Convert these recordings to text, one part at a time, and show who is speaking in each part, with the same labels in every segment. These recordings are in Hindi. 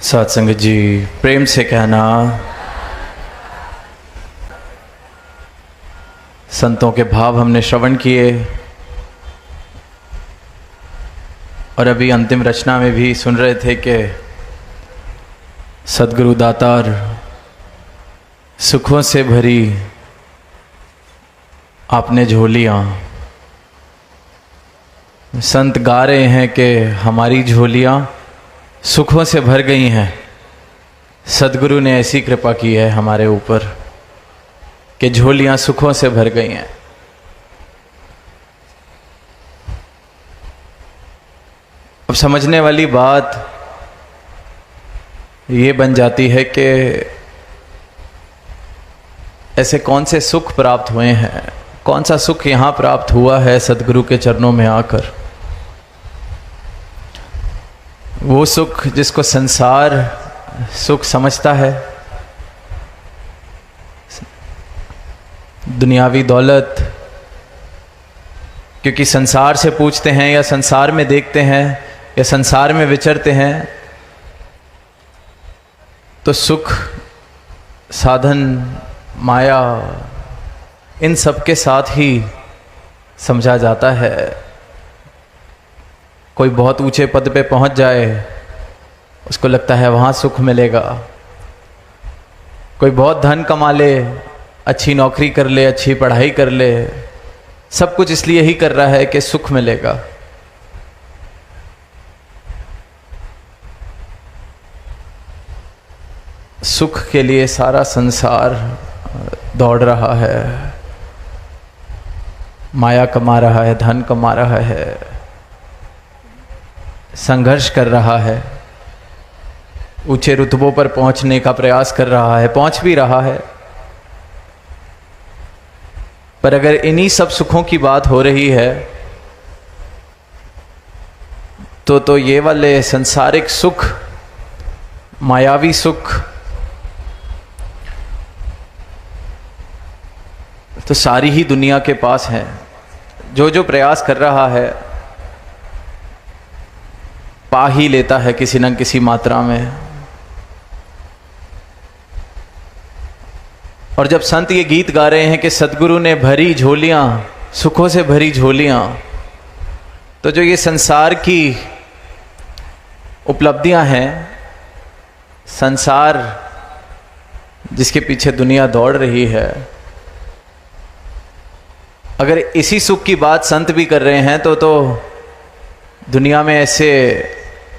Speaker 1: सत्संग जी प्रेम से कहना, संतों के भाव हमने श्रवण किए और अभी अंतिम रचना में भी सुन रहे थे कि सद्गुरु दातार सुखों से भरी आपने झोलियाँ। संत गा रहे हैं कि हमारी झोलियाँ सुखों से भर गई हैं। सद्गुरु ने ऐसी कृपा की है हमारे ऊपर कि झोलियाँ सुखों से भर गई हैं। अब समझने वाली बात ये बन जाती है कि ऐसे कौन से सुख प्राप्त हुए हैं, कौन सा सुख यहाँ प्राप्त हुआ है सद्गुरु के चरणों में आकर। वो सुख जिसको संसार सुख समझता है, दुनियावी दौलत, क्योंकि संसार से पूछते हैं या संसार में देखते हैं या संसार में विचरते हैं तो सुख, साधन, माया इन सब के साथ ही समझा जाता है। कोई बहुत ऊंचे पद पे पहुंच जाए उसको लगता है वहाँ सुख मिलेगा। कोई बहुत धन कमा ले, अच्छी नौकरी कर ले, अच्छी पढ़ाई कर ले, सब कुछ इसलिए ही कर रहा है कि सुख मिलेगा। सुख के लिए सारा संसार दौड़ रहा है, माया कमा रहा है, धन कमा रहा है, संघर्ष कर रहा है, ऊंचे रुतबों पर पहुंचने का प्रयास कर रहा है, पहुंच भी रहा है। पर अगर इन्हीं सब सुखों की बात हो रही है तो ये वाले संसारिक सुख, मायावी सुख तो सारी ही दुनिया के पास है। जो जो प्रयास कर रहा है पा ही लेता है किसी न किसी मात्रा में। और जब संत ये गीत गा रहे हैं कि सद्गुरु ने भरी झोलियां, सुखों से भरी झोलियां, तो जो ये संसार की उपलब्धियां हैं, संसार जिसके पीछे दुनिया दौड़ रही है, अगर इसी सुख की बात संत भी कर रहे हैं तो दुनिया में ऐसे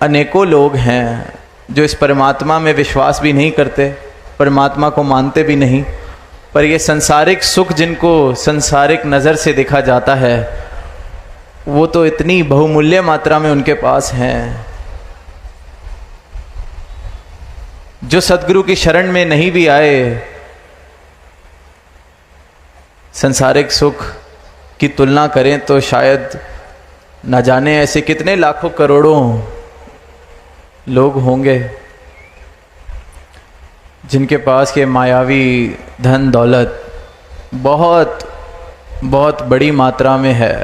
Speaker 1: अनेकों लोग हैं जो इस परमात्मा में विश्वास भी नहीं करते, परमात्मा को मानते भी नहीं, पर ये संसारिक सुख जिनको संसारिक नज़र से देखा जाता है वो तो इतनी बहुमूल्य मात्रा में उनके पास हैं। जो सद्गुरु की शरण में नहीं भी आए, संसारिक सुख की तुलना करें तो शायद न जाने ऐसे कितने लाखों करोड़ों लोग होंगे जिनके पास ये मायावी धन दौलत बहुत बहुत बड़ी मात्रा में है।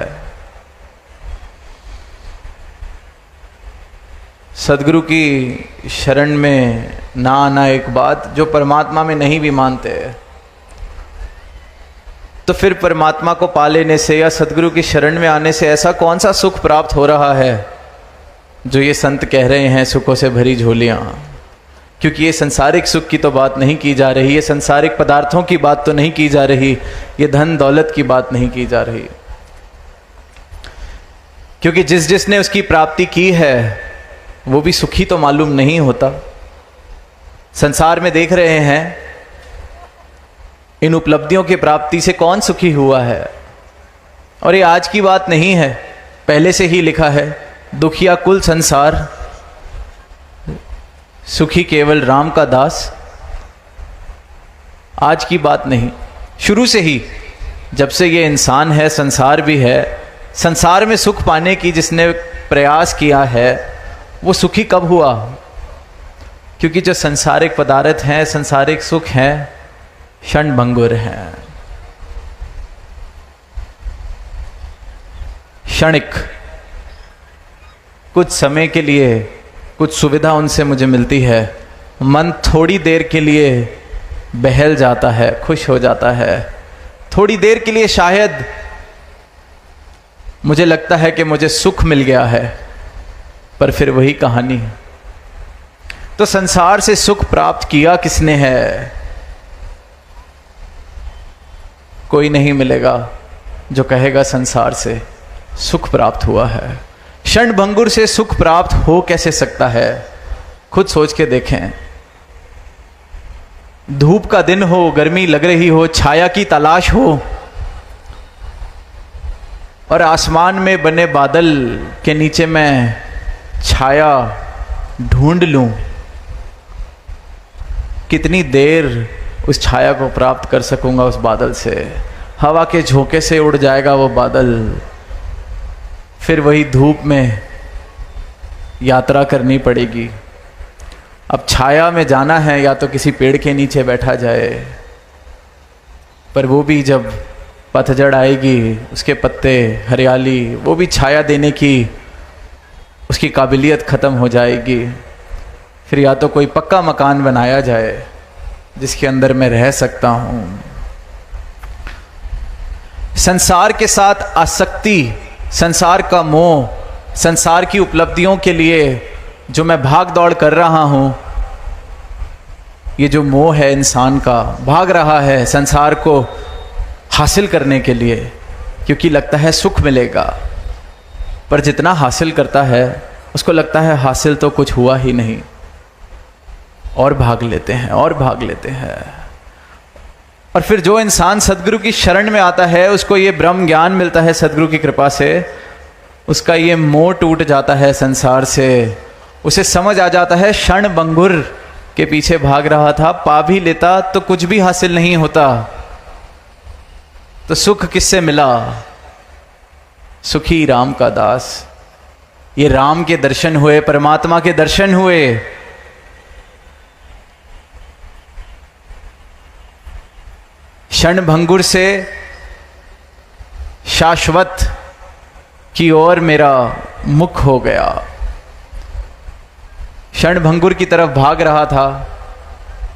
Speaker 1: सद्गुरु की शरण में ना आना एक बात, जो परमात्मा में नहीं भी मानते तो फिर परमात्मा को पा लेने से या सद्गुरु की शरण में आने से ऐसा कौन सा सुख प्राप्त हो रहा है जो ये संत कह रहे हैं सुखों से भरी झोलियाँ। क्योंकि ये संसारिक सुख की तो बात नहीं की जा रही, ये संसारिक पदार्थों की बात तो नहीं की जा रही, ये धन दौलत की बात नहीं की जा रही। क्योंकि जिसने उसकी प्राप्ति की है वो भी सुखी तो मालूम नहीं होता। संसार में देख रहे हैं इन उपलब्धियों की प्राप्ति से कौन सुखी हुआ है। और ये आज की बात नहीं है, पहले से ही लिखा है, दुखिया कुल संसार, सुखी केवल राम का दास। आज की बात नहीं, शुरू से ही जब से ये इंसान है, संसार भी है, संसार में सुख पाने की जिसने प्रयास किया है वो सुखी कब हुआ। क्योंकि जो संसारिक पदार्थ हैं, संसारिक सुख हैं, क्षणभंगुर हैं, क्षणिक, कुछ समय के लिए कुछ सुविधा उनसे मुझे मिलती है, मन थोड़ी देर के लिए बहल जाता है, खुश हो जाता है। थोड़ी देर के लिए शायद मुझे लगता है कि मुझे सुख मिल गया है, पर फिर वही कहानी। तो संसार से सुख प्राप्त किया किसने है? कोई नहीं मिलेगा जो कहेगा संसार से सुख प्राप्त हुआ है। क्षणभंगुर से सुख प्राप्त हो कैसे सकता है? खुद सोच के देखें। धूप का दिन हो, गर्मी लग रही हो, छाया की तलाश हो, और आसमान में बने बादल के नीचे मैं छाया ढूंढ लूं, कितनी देर उस छाया को प्राप्त कर सकूंगा उस बादल से? हवा के झोंके से उड़ जाएगा वो बादल, फिर वही धूप में यात्रा करनी पड़ेगी। अब छाया में जाना है, या तो किसी पेड़ के नीचे बैठा जाए, पर वो भी जब पतझड़ आएगी, उसके पत्ते, हरियाली, वो भी छाया देने की उसकी काबिलियत ख़त्म हो जाएगी। फिर या तो कोई पक्का मकान बनाया जाए जिसके अंदर मैं रह सकता हूँ। संसार के साथ आसक्ति, संसार का मोह, संसार की उपलब्धियों के लिए जो मैं भाग दौड़ कर रहा हूँ, ये जो मोह है इंसान का, भाग रहा है संसार को हासिल करने के लिए, क्योंकि लगता है सुख मिलेगा। पर जितना हासिल करता है उसको लगता है हासिल तो कुछ हुआ ही नहीं, और भाग लेते हैं और भाग लेते हैं। और फिर जो इंसान सदगुरु की शरण में आता है, उसको ये ब्रह्म ज्ञान मिलता है सदगुरु की कृपा से, उसका ये मोह टूट जाता है संसार से। उसे समझ आ जाता है क्षणभंगुर के पीछे भाग रहा था, पा भी लेता तो कुछ भी हासिल नहीं होता, तो सुख किससे मिला? सुखी राम का दास। ये राम के दर्शन हुए, परमात्मा के दर्शन हुए। क्षणभंगुर से शाश्वत की ओर मेरा मुख हो गया। क्षणभंगुर की तरफ भाग रहा था,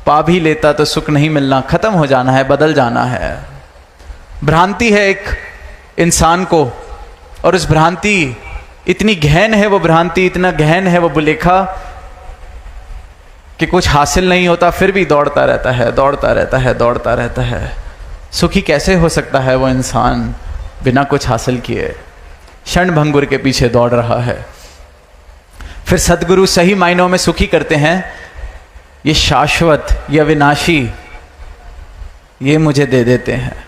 Speaker 1: पा भी लेता तो सुख नहीं मिलना, खत्म हो जाना है, बदल जाना है। भ्रांति है एक इंसान को, और उस भ्रांति इतनी गहन है, वो भ्रांति इतना गहन है, वो बुलेखा कि कुछ हासिल नहीं होता, फिर भी दौड़ता रहता है, दौड़ता रहता है, दौड़ता रहता है। सुखी कैसे हो सकता है वो इंसान बिना कुछ हासिल किए? क्षणभंगुर के पीछे दौड़ रहा है। फिर सदगुरु सही मायनों में सुखी करते हैं। ये शाश्वत, ये अविनाशी, ये मुझे दे देते हैं।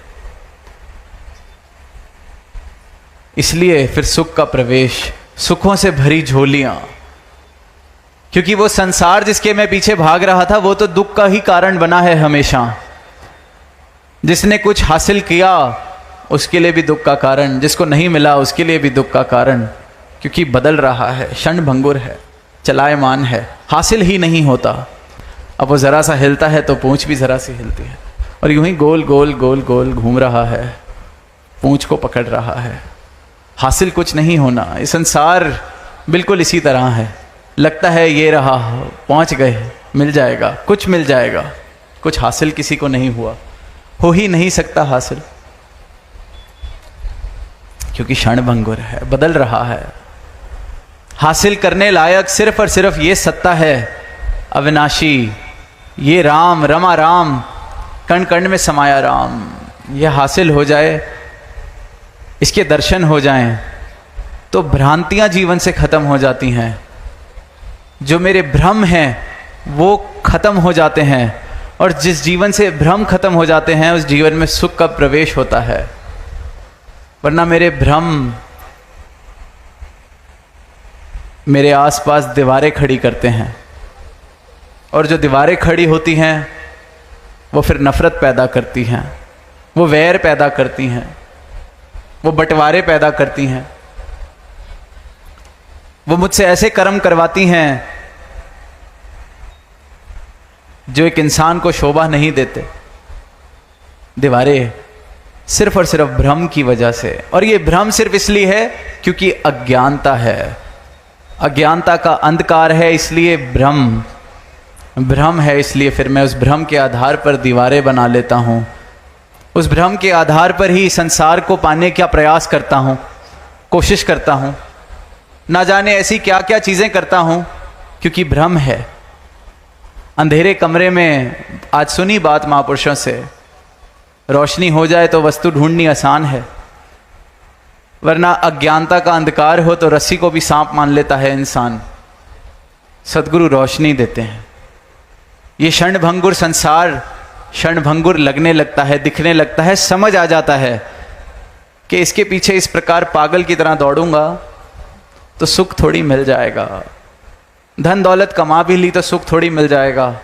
Speaker 1: इसलिए फिर सुख का प्रवेश, सुखों से भरी झोलियां, क्योंकि वो संसार जिसके मैं पीछे भाग रहा था, वो तो दुख का ही कारण बना है हमेशा। जिसने कुछ हासिल किया उसके लिए भी दुख का कारण, जिसको नहीं मिला उसके लिए भी दुख का कारण, क्योंकि बदल रहा है, क्षणभंगुर है, चलायमान है, हासिल ही नहीं होता। अब वो ज़रा सा हिलता है तो पूंछ भी ज़रा सी हिलती है, और यूं ही गोल गोल गोल गोल घूम रहा है, पूंछ को पकड़ रहा है। हासिल कुछ नहीं होना। ये संसार बिल्कुल इसी तरह है। लगता है ये रहा, पहुंच गए, मिल जाएगा, कुछ मिल जाएगा, कुछ हासिल किसी को नहीं हुआ, हो ही नहीं सकता हासिल, क्योंकि क्षणभंगुर है, बदल रहा है। हासिल करने लायक सिर्फ और सिर्फ ये सत्ता है अविनाशी, ये राम, रमा राम, कण कण में समाया राम। ये हासिल हो जाए, इसके दर्शन हो जाएं, तो भ्रांतियां जीवन से खत्म हो जाती हैं। जो मेरे भ्रम हैं वो खत्म हो जाते हैं, और जिस जीवन से भ्रम खत्म हो जाते हैं उस जीवन में सुख का प्रवेश होता है। वरना मेरे भ्रम मेरे आसपास दीवारें खड़ी करते हैं, और जो दीवारें खड़ी होती हैं वो फिर नफरत पैदा करती हैं, वो वैर पैदा करती हैं, वो बंटवारे पैदा करती हैं, वो मुझसे ऐसे कर्म करवाती हैं जो एक इंसान को शोभा नहीं देते। दीवारें सिर्फ और सिर्फ भ्रम की वजह से, और ये भ्रम सिर्फ इसलिए है क्योंकि अज्ञानता है। अज्ञानता का अंधकार है इसलिए भ्रम है, इसलिए फिर मैं उस भ्रम के आधार पर दीवारें बना लेता हूँ। उस भ्रम के आधार पर ही संसार को पाने का प्रयास करता हूँ, कोशिश करता हूँ, ना जाने ऐसी क्या क्या चीज़ें करता हूँ, क्योंकि भ्रम है। अंधेरे कमरे में आज सुनी बात महापुरुषों से, रोशनी हो जाए तो वस्तु ढूंढनी आसान है, वरना अज्ञानता का अंधकार हो तो रस्सी को भी सांप मान लेता है इंसान। सद्गुरु रोशनी देते हैं। ये क्षणभंगुर संसार क्षणभंगुर लगने लगता है, दिखने लगता है, समझ आ जाता है कि इसके पीछे इस प्रकार पागल की तरह दौड़ूंगा तो सुख थोड़ी मिल जाएगा। धन दौलत कमा भी ली तो सुख थोड़ी मिल जाएगा।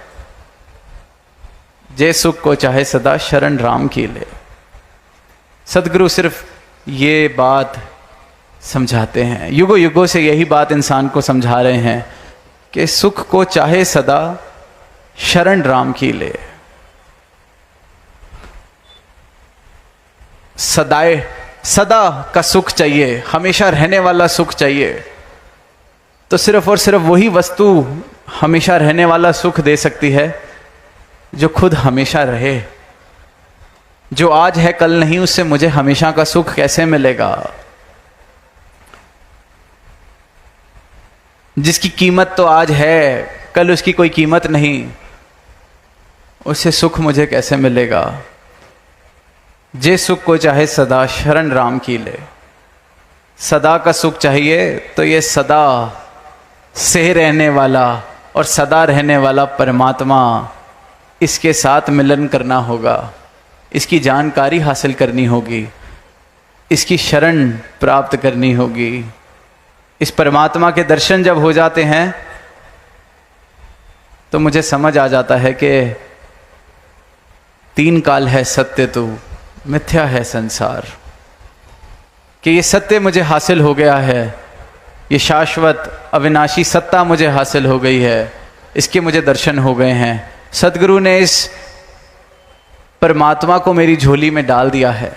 Speaker 1: जे सुख को चाहे सदा शरण राम की ले। सदगुरु सिर्फ ये बात समझाते हैं, युगों युगों से यही बात इंसान को समझा रहे हैं कि सुख को चाहे सदा शरण राम की ले। सदा का सुख चाहिए, हमेशा रहने वाला सुख चाहिए, तो सिर्फ और सिर्फ वही वस्तु हमेशा रहने वाला सुख दे सकती है जो खुद हमेशा रहे। जो आज है कल नहीं, उससे मुझे हमेशा का सुख कैसे मिलेगा? जिसकी कीमत तो आज है, कल उसकी कोई कीमत नहीं, उससे सुख मुझे कैसे मिलेगा? जे सुख को चाहे सदा शरण राम की ले। सदा का सुख चाहिए तो ये सदा से रहने वाला और सदा रहने वाला परमात्मा, इसके साथ मिलन करना होगा, इसकी जानकारी हासिल करनी होगी, इसकी शरण प्राप्त करनी होगी। इस परमात्मा के दर्शन जब हो जाते हैं तो मुझे समझ आ जाता है कि तीन काल है सत्य तू, मिथ्या है संसार। कि ये सत्य मुझे हासिल हो गया है, ये शाश्वत अविनाशी सत्ता मुझे हासिल हो गई है, इसके मुझे दर्शन हो गए हैं। सदगुरु ने इस परमात्मा को मेरी झोली में डाल दिया है।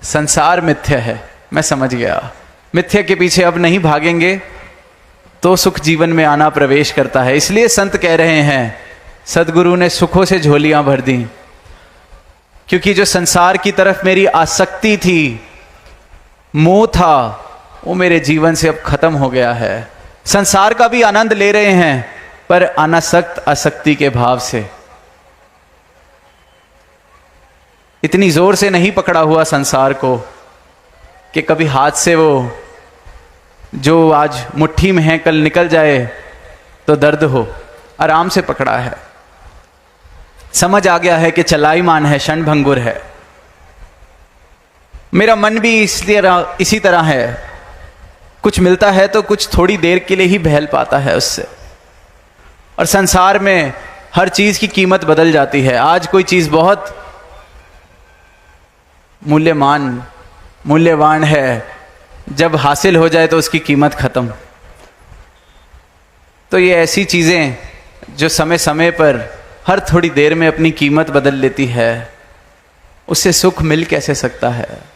Speaker 1: संसार मिथ्या है, मैं समझ गया। मिथ्या के पीछे अब नहीं भागेंगे तो सुख जीवन में आना प्रवेश करता है। इसलिए संत कह रहे हैं, सदगुरु ने सुखों से झोलियां भर दी, क्योंकि जो संसार की तरफ मेरी आसक्ति थी, मोह था, वो मेरे जीवन से अब खत्म हो गया है। संसार का भी आनंद ले रहे हैं, पर अनासक्त आसक्ति के भाव से। इतनी जोर से नहीं पकड़ा हुआ संसार को कि कभी हाथ से वो जो आज मुट्ठी में है कल निकल जाए तो दर्द हो। आराम से पकड़ा है, समझ आ गया है कि चलाईमान है, क्षणभंगुर है। मेरा मन भी इसी तरह है, कुछ मिलता है तो कुछ थोड़ी देर के लिए ही बहल पाता है उससे। और संसार में हर चीज की कीमत बदल जाती है। आज कोई चीज बहुत मूल्यवान है, जब हासिल हो जाए तो उसकी कीमत खत्म। तो ये ऐसी चीजें जो समय समय पर हर थोड़ी देर में अपनी कीमत बदल लेती है, उससे सुख मिल कैसे सकता है?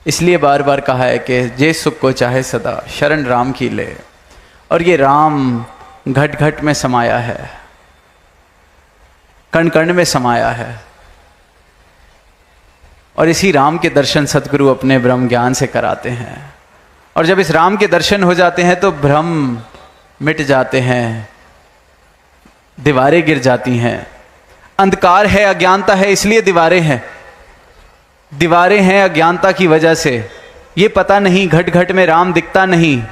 Speaker 1: इसलिए बार बार कहा है कि जे सुख को चाहे सदा शरण राम की ले। और ये राम घट घट में समाया है, कण कण में समाया है। और इसी राम के दर्शन सतगुरु अपने ब्रह्म ज्ञान से कराते हैं। और जब इस राम के दर्शन हो जाते हैं तो भ्रम मिट जाते हैं, दीवारें गिर जाती हैं। अंधकार है, अज्ञानता है, इसलिए दीवारें हैं। दीवारें हैं अज्ञानता की वजह से। ये पता नहीं, घट घट में राम दिखता नहीं।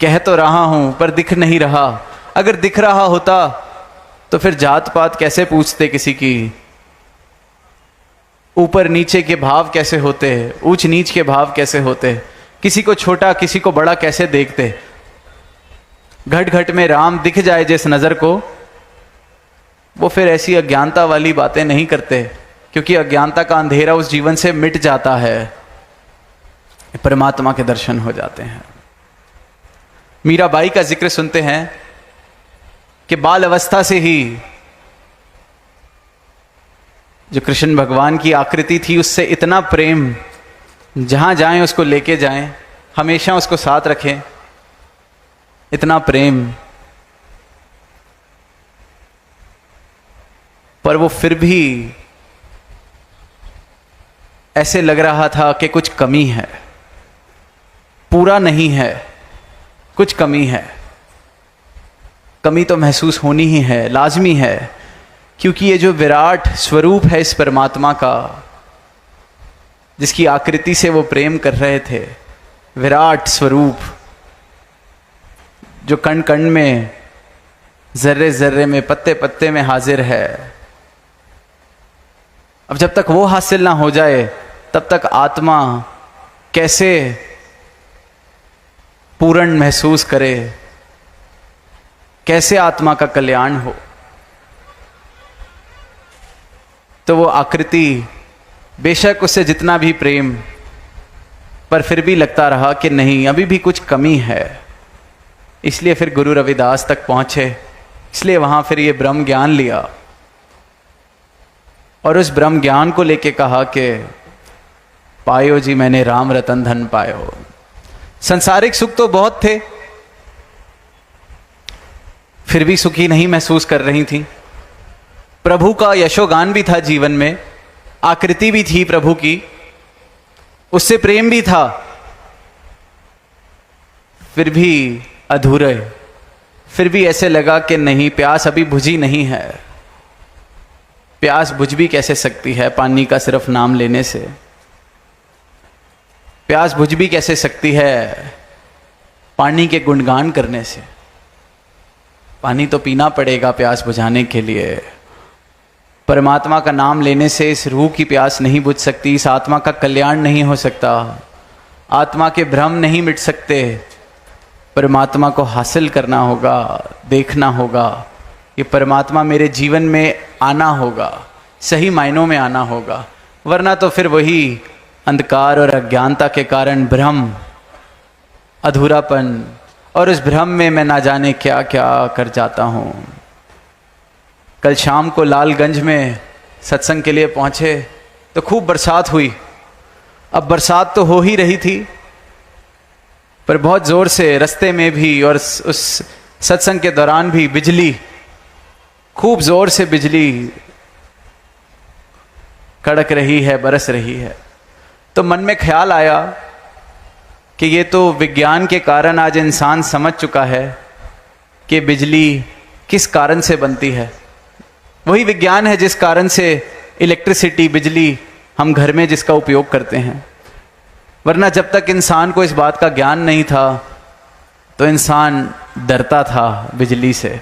Speaker 1: कह तो रहा हूं पर दिख नहीं रहा। अगर दिख रहा होता तो फिर जात पात कैसे पूछते किसी की, ऊपर नीचे के भाव कैसे होते, ऊंच नीच के भाव कैसे होते, किसी को छोटा किसी को बड़ा कैसे देखते। घट घट में राम दिख जाए जिस नजर को, वो फिर ऐसी अज्ञानता वाली बातें नहीं करते, क्योंकि अज्ञानता का अंधेरा उस जीवन से मिट जाता है, परमात्मा के दर्शन हो जाते हैं। मीराबाई का जिक्र सुनते हैं कि बाल अवस्था से ही जो कृष्ण भगवान की आकृति थी उससे इतना प्रेम, जहां जाएं उसको लेके जाएं, हमेशा उसको साथ रखें। इतना प्रेम, पर वो फिर भी ऐसे लग रहा था कि कुछ कमी है, पूरा नहीं है, कुछ कमी है। कमी तो महसूस होनी ही है, लाजमी है, क्योंकि ये जो विराट स्वरूप है इस परमात्मा का, जिसकी आकृति से वो प्रेम कर रहे थे, विराट स्वरूप जो कण कण में, जर्रे जर्रे में, पत्ते पत्ते में हाजिर है, अब जब तक वो हासिल ना हो जाए तब तक आत्मा कैसे पूर्ण महसूस करे, कैसे आत्मा का कल्याण हो। तो वो आकृति, बेशक उससे जितना भी प्रेम, पर फिर भी लगता रहा कि नहीं, अभी भी कुछ कमी है। इसलिए फिर गुरु रविदास तक पहुंचे, इसलिए वहां फिर ये ब्रह्म ज्ञान लिया और उस ब्रह्म ज्ञान को लेके कहा कि पायो जी मैंने राम रतन धन पायो। संसारिक सुख तो बहुत थे, फिर भी सुखी नहीं महसूस कर रही थी। प्रभु का यशोगान भी था जीवन में, आकृति भी थी प्रभु की, उससे प्रेम भी था, फिर भी अधूरे, फिर भी ऐसे लगा कि नहीं, प्यास अभी बुझी नहीं है। प्यास बुझ भी कैसे सकती है पानी का सिर्फ नाम लेने से? प्यास बुझ भी कैसे सकती है पानी के गुणगान करने से? पानी तो पीना पड़ेगा प्यास बुझाने के लिए। परमात्मा का नाम लेने से इस रूह की प्यास नहीं बुझ सकती, इस आत्मा का कल्याण नहीं हो सकता, आत्मा के भ्रम नहीं मिट सकते। परमात्मा को हासिल करना होगा, देखना होगा, ये परमात्मा मेरे जीवन में आना होगा, सही मायनों में आना होगा, वरना तो फिर वही अंधकार और अज्ञानता के कारण भ्रम, अधूरापन, और उस भ्रम में मैं ना जाने क्या क्या कर जाता हूँ। कल शाम को लालगंज में सत्संग के लिए पहुँचे तो खूब बरसात हुई। अब बरसात तो हो ही रही थी, पर बहुत ज़ोर से रास्ते में भी और उस सत्संग के दौरान भी बिजली, खूब ज़ोर से बिजली कड़क रही है, बरस रही है। तो मन में ख्याल आया कि ये तो विज्ञान के कारण आज इंसान समझ चुका है कि बिजली किस कारण से बनती है। वही विज्ञान है जिस कारण से इलेक्ट्रिसिटी, बिजली हम घर में जिसका उपयोग करते हैं। वरना जब तक इंसान को इस बात का ज्ञान नहीं था तो इंसान डरता था बिजली से।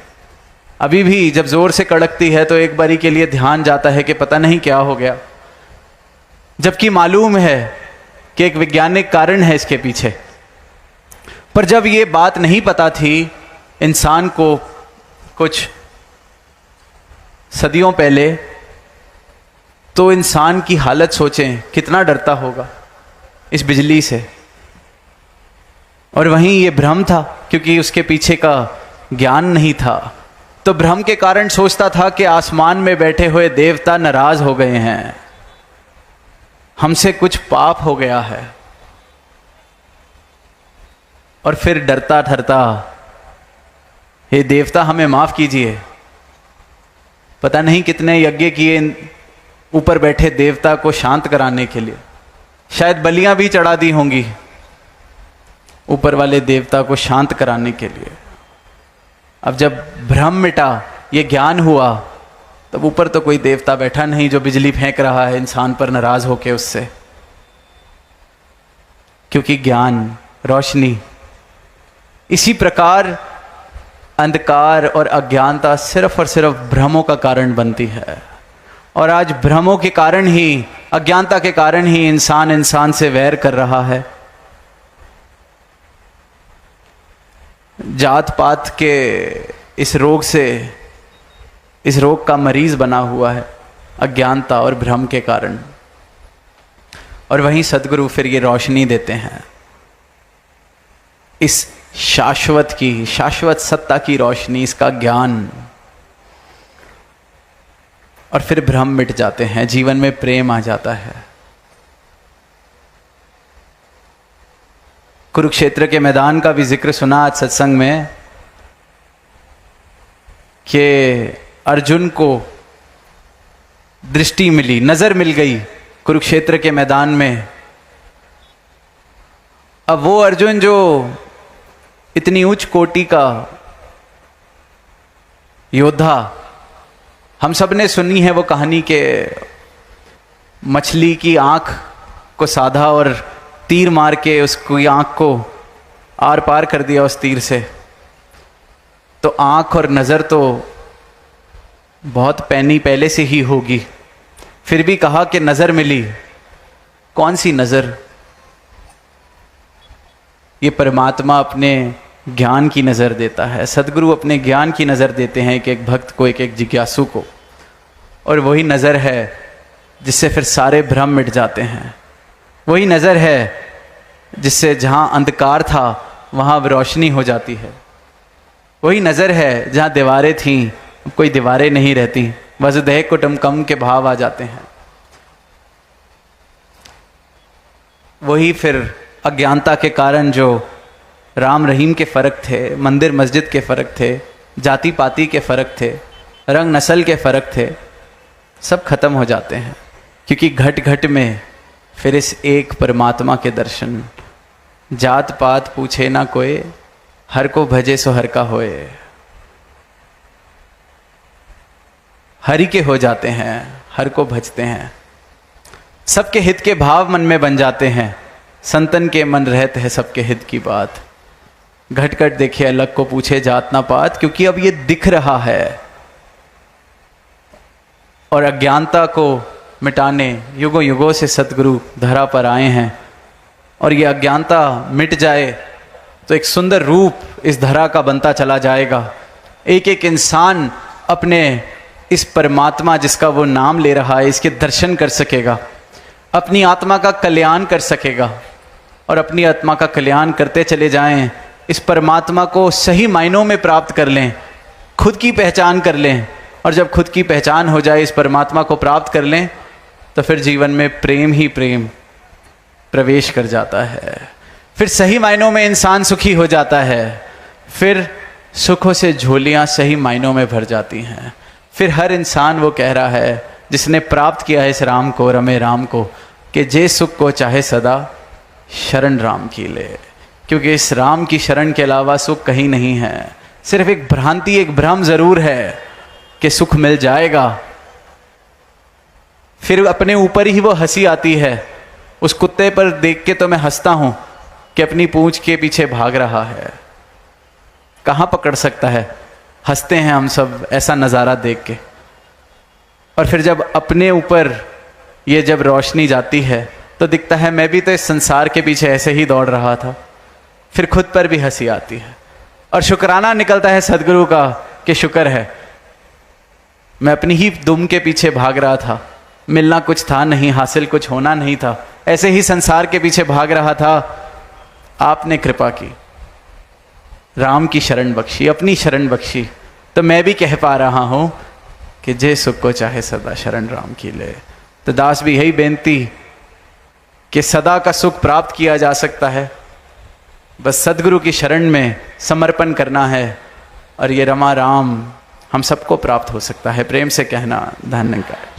Speaker 1: अभी भी जब ज़ोर से कड़कती है तो एक बारी के लिए ध्यान जाता है कि पता नहीं क्या हो गया, जबकि मालूम है कि एक वैज्ञानिक कारण है इसके पीछे। पर जब ये बात नहीं पता थी इंसान को कुछ सदियों पहले, तो इंसान की हालत सोचें, कितना डरता होगा इस बिजली से। और वहीं ये भ्रम था, क्योंकि उसके पीछे का ज्ञान नहीं था, तो भ्रम के कारण सोचता था कि आसमान में बैठे हुए देवता नाराज हो गए हैं, हमसे कुछ पाप हो गया है। और फिर डरता ठरता, हे देवता हमें माफ कीजिए। पता नहीं कितने यज्ञ किए ऊपर बैठे देवता को शांत कराने के लिए, शायद बलियां भी चढ़ा दी होंगी ऊपर वाले देवता को शांत कराने के लिए। अब जब भ्रम मिटा, ये ज्ञान हुआ, तब ऊपर तो कोई देवता बैठा नहीं जो बिजली फेंक रहा है इंसान पर नाराज होके उससे, क्योंकि ज्ञान, रोशनी। इसी प्रकार अंधकार और अज्ञानता सिर्फ और सिर्फ भ्रमों का कारण बनती है। और आज भ्रमों के कारण ही, अज्ञानता के कारण ही इंसान इंसान से वैर कर रहा है। जात पात के इस रोग से, इस रोग का मरीज बना हुआ है अज्ञानता और भ्रम के कारण। और वहीं सद्गुरु फिर ये रोशनी देते हैं, इस शाश्वत की, शाश्वत सत्ता की रोशनी, इसका ज्ञान। और फिर भ्रम मिट जाते हैं, जीवन में प्रेम आ जाता है। कुरुक्षेत्र के मैदान का भी जिक्र सुना आज सत्संग में कि अर्जुन को दृष्टि मिली, नजर मिल गई कुरुक्षेत्र के मैदान में। अब वो अर्जुन जो इतनी उच्च कोटि का योद्धा, हम सब ने सुनी है वो कहानी के मछली की आंख को साधा और तीर मार के उसकी आंख को आर पार कर दिया उस तीर से। तो आंख और नज़र तो बहुत पैनी पहले से ही होगी, फिर भी कहा कि नज़र मिली। कौन सी नज़र? ये परमात्मा अपने ज्ञान की नज़र देता है, सदगुरु अपने ज्ञान की नज़र देते हैं एक एक भक्त को, एक एक जिज्ञासु को। और वही नज़र है जिससे फिर सारे भ्रम मिट जाते हैं। वही नज़र है जिससे जहाँ अंधकार था वहाँ रोशनी हो जाती है। वही नज़र है जहाँ दीवारें थीं कोई दीवारें नहीं रहती, वसुधैव कुटुम्बकम के भाव आ जाते हैं। वही फिर अज्ञानता के कारण जो राम रहीम के फ़र्क थे, मंदिर मस्जिद के फ़र्क थे, जाति पाति के फ़र्क थे, रंग नस्ल के फ़र्क थे, सब खत्म हो जाते हैं। क्योंकि घट घट में फिर इस एक परमात्मा के दर्शन। जात पात पूछे ना कोई, हर को भजे सो हर का होए। हरि के हो जाते हैं, हर को भजते हैं, सबके हित के भाव मन में बन जाते हैं। संतन के मन रहते हैं सबके हित की बात। घट घट देखे अलग को पूछे जात ना पात। क्योंकि अब ये दिख रहा है और अज्ञानता को मिटाने युगों युगों से सतगुरु धरा पर आए हैं। और ये अज्ञानता मिट जाए तो एक सुंदर रूप इस धरा का बनता चला जाएगा। एक एक इंसान अपने इस परमात्मा जिसका वो नाम ले रहा है, इसके दर्शन कर सकेगा, अपनी आत्मा का कल्याण कर सकेगा। और अपनी आत्मा का कल्याण करते चले जाएं, इस परमात्मा को सही मायनों में प्राप्त कर लें, खुद की पहचान कर लें। और जब खुद की पहचान हो जाए, इस परमात्मा को प्राप्त कर लें, तो फिर जीवन में प्रेम ही प्रेम प्रवेश कर जाता है। फिर सही मायनों में इंसान सुखी हो जाता है। फिर सुखों से झोलियां सही मायनों में भर जाती हैं। फिर हर इंसान वो कह रहा है जिसने प्राप्त किया है इस राम को, रमे राम को, कि जे सुख को चाहे सदा शरण राम की ले। क्योंकि इस राम की शरण के अलावा सुख कहीं नहीं है। सिर्फ एक भ्रांति, एक भ्रम जरूर है कि सुख मिल जाएगा। फिर अपने ऊपर ही वो हंसी आती है। उस कुत्ते पर देख के तो मैं हंसता हूं कि अपनी पूंछ के पीछे भाग रहा है। कहाँ पकड़ सकता है? हंसते हैं हम सब ऐसा नज़ारा देख के। और फिर जब अपने ऊपर ये जब रोशनी जाती है तो दिखता है मैं भी तो इस संसार के पीछे ऐसे ही दौड़ रहा था। फिर खुद पर भी हंसी आती है और शुक्राना निकलता है सदगुरु का कि शुक्र है मैं अपनी ही दुम के पीछे भाग रहा था। मिलना कुछ था नहीं, हासिल कुछ होना नहीं था, ऐसे ही संसार के पीछे भाग रहा था। आपने कृपा की, राम की शरण बख्शी, अपनी शरण बख्शी, तो मैं भी कह पा रहा हूं कि जे सुख को चाहे सदा शरण राम की ले। तो दास भी यही बेनती कि सदा का सुख प्राप्त किया जा सकता है, बस सदगुरु की शरण में समर्पण करना है और ये रमा राम हम सबको प्राप्त हो सकता है। प्रेम से कहना धन्यवाद।